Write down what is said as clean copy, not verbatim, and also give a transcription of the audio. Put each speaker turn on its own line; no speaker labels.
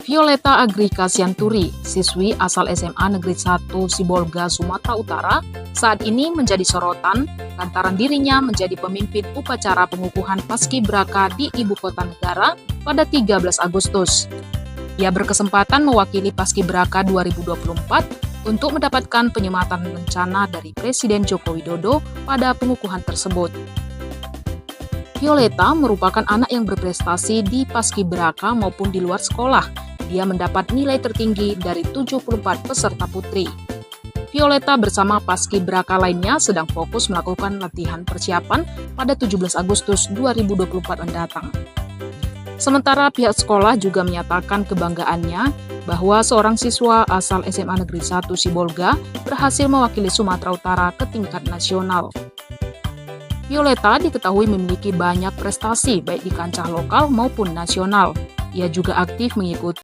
Violeta Agrika Sianturi, siswi asal SMA Negeri 1 Sibolga, Sumatera Utara, saat ini menjadi sorotan lantaran dirinya menjadi pemimpin upacara pengukuhan Paskibraka di Ibu Kota Negara pada 13 Agustus. Ia berkesempatan mewakili Paskibraka 2024 untuk mendapatkan penyematan rencana dari Presiden Joko Widodo pada pengukuhan tersebut. Violeta merupakan anak yang berprestasi di Paskibraka maupun di luar sekolah. Dia mendapat nilai tertinggi dari 74 peserta putri. Violeta bersama Paskibraka lainnya sedang fokus melakukan latihan persiapan pada 17 Agustus 2024 mendatang. Sementara pihak sekolah juga menyatakan kebanggaannya bahwa seorang siswa asal SMA Negeri 1 Sibolga berhasil mewakili Sumatera Utara ke tingkat nasional. Violeta diketahui memiliki banyak prestasi baik di kancah lokal maupun nasional. Ia juga aktif mengikuti